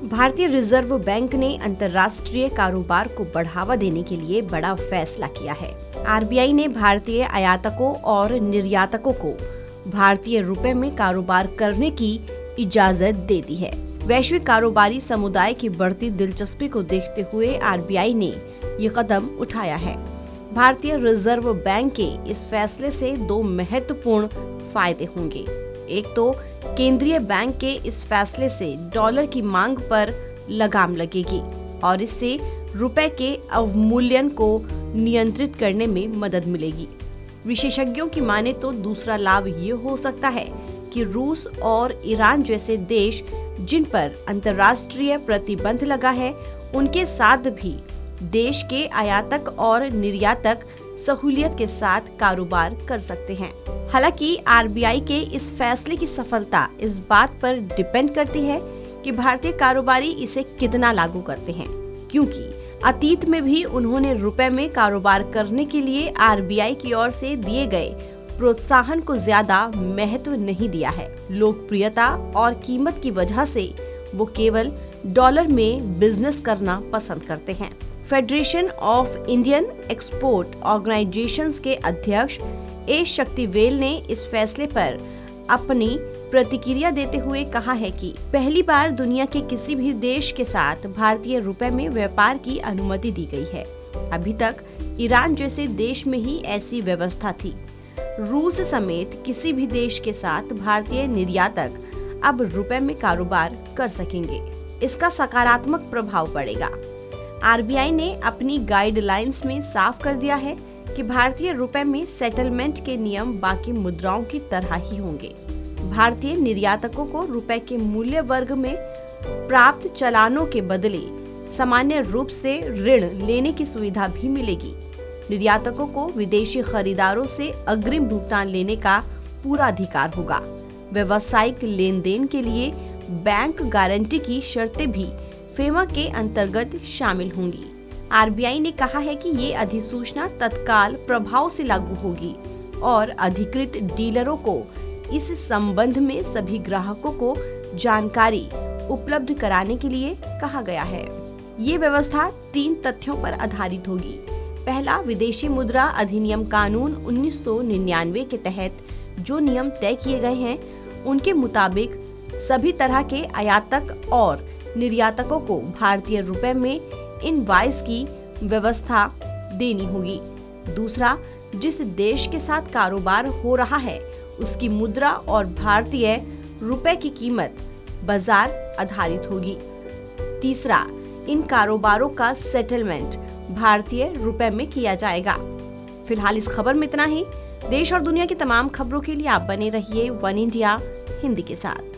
भारतीय reserve bank ने अंतर्राष्ट्रीय कारोबार को बढ़ावा देने के लिए बड़ा फैसला किया है। आरबीआई ने भारतीय आयातकों और निर्यातकों को भारतीय रुपए में कारोबार करने की इजाजत दे दी है। वैश्विक कारोबारी समुदाय की बढ़ती दिलचस्पी को देखते हुए आरबीआई ने ये कदम उठाया है। भारतीय रिजर्व बैंक के इस फैसले से दो महत्वपूर्ण फायदे होंगे। एक तो केंद्रीय बैंक के इस फैसले से डॉलर की मांग पर लगाम लगेगी और इससे रुपए के अवमूल्यन को नियंत्रित करने में मदद मिलेगी। विशेषज्ञों की माने तो दूसरा लाभ ये हो सकता है कि रूस और ईरान जैसे देश जिन पर अंतर्राष्ट्रीय प्रतिबंध लगा है, उनके साथ भी देश के आयातक और निर्यातक सहूलियत के साथ कारोबार कर सकते हैं। हालांकि आरबीआई के इस फैसले की सफलता इस बात पर डिपेंड करती है कि भारतीय कारोबारी इसे कितना लागू करते हैं, क्योंकि अतीत में भी उन्होंने रुपए में कारोबार करने के लिए आरबीआई की ओर से दिए गए प्रोत्साहन को ज्यादा महत्व नहीं दिया है। लोकप्रियता और कीमत की वजह से वो केवल डॉलर में बिजनेस करना पसंद करते हैं। Federation of Indian export organisations के अध्यक्ष ए शक्तिवेल ने इस फैसले पर अपनी प्रतिक्रिया देते हुए कहा है कि पहली बार दुनिया के किसी भी देश के साथ भारतीय रुपए में व्यापार की अनुमति दी गई है। अभी तक ईरान जैसे देश में ही ऐसी व्यवस्था थी। रूस समेत किसी भी देश के साथ भारतीय निर्यातक अब रुपए में कारोबार कर सकेंगे। इसका सकारात्मक प्रभाव पड़ेगा। आरबीआई ने अपनी गाइडलाइंस में साफ कर दिया है कि भारतीय रुपए में सेटलमेंट के नियम बाकी मुद्राओं की तरह ही होंगे। भारतीय निर्यातकों को रुपए के मूल्य वर्ग में प्राप्त चालानों के बदले सामान्य रूप से ऋण लेने की सुविधा भी मिलेगी। निर्यातकों को विदेशी खरीदारों से अग्रिम भुगतान लेने का पूरा अधिकार होगा। व्यावसायिक लेन देन के लिए बैंक गारंटी की शर्तें भी फेमा के अंतर्गत शामिल होंगी। आरबीआई ने कहा है कि ये अधिसूचना तत्काल प्रभाव से लागू होगी और अधिकृत डीलरों को इस संबंध में सभी ग्राहकों को जानकारी उपलब्ध कराने के लिए कहा गया है। ये व्यवस्था 3 तथ्यों पर आधारित होगी। पहला, विदेशी मुद्रा अधिनियम कानून 1999 के तहत जो नियम तय किए गए हैं, उनके मुताबिक सभी तरह के आयातक और निर्यातकों को भारतीय रुपए में इनवॉइस की व्यवस्था देनी होगी। दूसरा, जिस देश के साथ कारोबार हो रहा है उसकी मुद्रा और भारतीय रुपए की कीमत बाजार आधारित होगी। तीसरा, इन कारोबारों का सेटलमेंट भारतीय रुपए में किया जाएगा। फिलहाल इस खबर में इतना ही। देश और दुनिया की तमाम खबरों के लिए आप बने रहिए वन इंडिया हिंदी के साथ।